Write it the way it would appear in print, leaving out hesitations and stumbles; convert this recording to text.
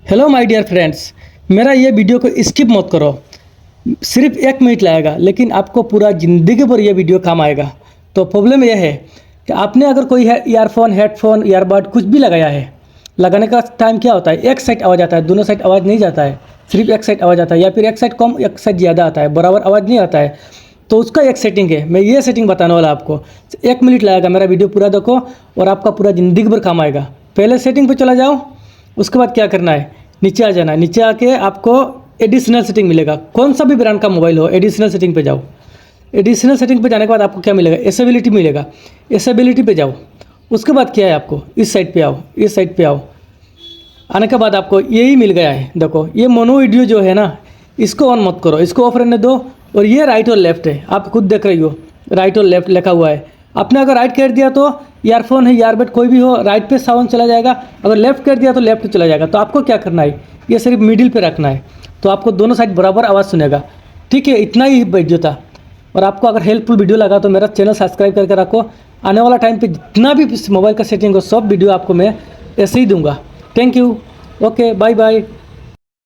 Hello my dear friends, मेरा ये video को स्किप मत करो। सिर्फ 1 मिनट लगेगा, लेकिन आपको पूरा ज़िंदगी भर ये वीडियो काम आएगा। तो प्रॉब्लम यह है कि आपने अगर कोई है ईयरफोन, हेडफोन, ईयरबड कुछ भी लगाया है, लगाने का टाइम क्या होता है, एक साइड आवाज़ आता है, दोनों साइड आवाज़ नहीं जाता है, सिर्फ एक साइड आवाज़ आता है, या फिर एक साइड कम एक साइड ज़्यादा आता है, बराबर आवाज़ नहीं आता है। तो उसका एक सेटिंग है, मैं ये सेटिंग बताने वाला आपको। 1 मिनट लगेगा, मेरा वीडियो पूरा देखो और आपका पूरा ज़िंदगी भर काम आएगा। पहले सेटिंग पे चला जाओ, उसके बाद क्या करना है, नीचे आ जाना है। नीचे आके आपको एडिशनल सेटिंग मिलेगा, कौन सा भी ब्रांड का मोबाइल हो, एडिशनल सेटिंग पे जाओ। एडिशनल सेटिंग पे जाने के बाद आपको क्या मिलेगा, एसेबिलिटी मिलेगा। एसेबिलिटी पे जाओ, उसके बाद क्या है, आपको इस साइड पे आओ, इस साइड पे आओ। आने के बाद आपको यही मिल गया है, देखो ये मोनो वीडियो जो है ना, इसको ऑन मत करो, इसको ऑफ रहने दो। और ये राइट और लेफ्ट है, आप खुद देख रही हो, राइट और लेफ्ट लिखा हुआ है। आपने अगर राइट कर दिया तो ईयरफोन है, ईयरबड कोई भी हो, राइट पे साउंड चला जाएगा। अगर लेफ्ट कर दिया तो लेफ्ट चला जाएगा। तो आपको क्या करना है, ये सिर्फ मिडिल पे रखना है, तो आपको दोनों साइड बराबर आवाज़ सुनेगा। ठीक है, इतना ही वीडियो था। और आपको अगर हेल्पफुल वीडियो लगा तो मेरा चैनल सब्सक्राइब करके रखो। आने वाला टाइम पे जितना भी मोबाइल का सेटिंग हो, सब वीडियो आपको मैं ऐसे ही दूंगा। Thank you, okay, bye bye.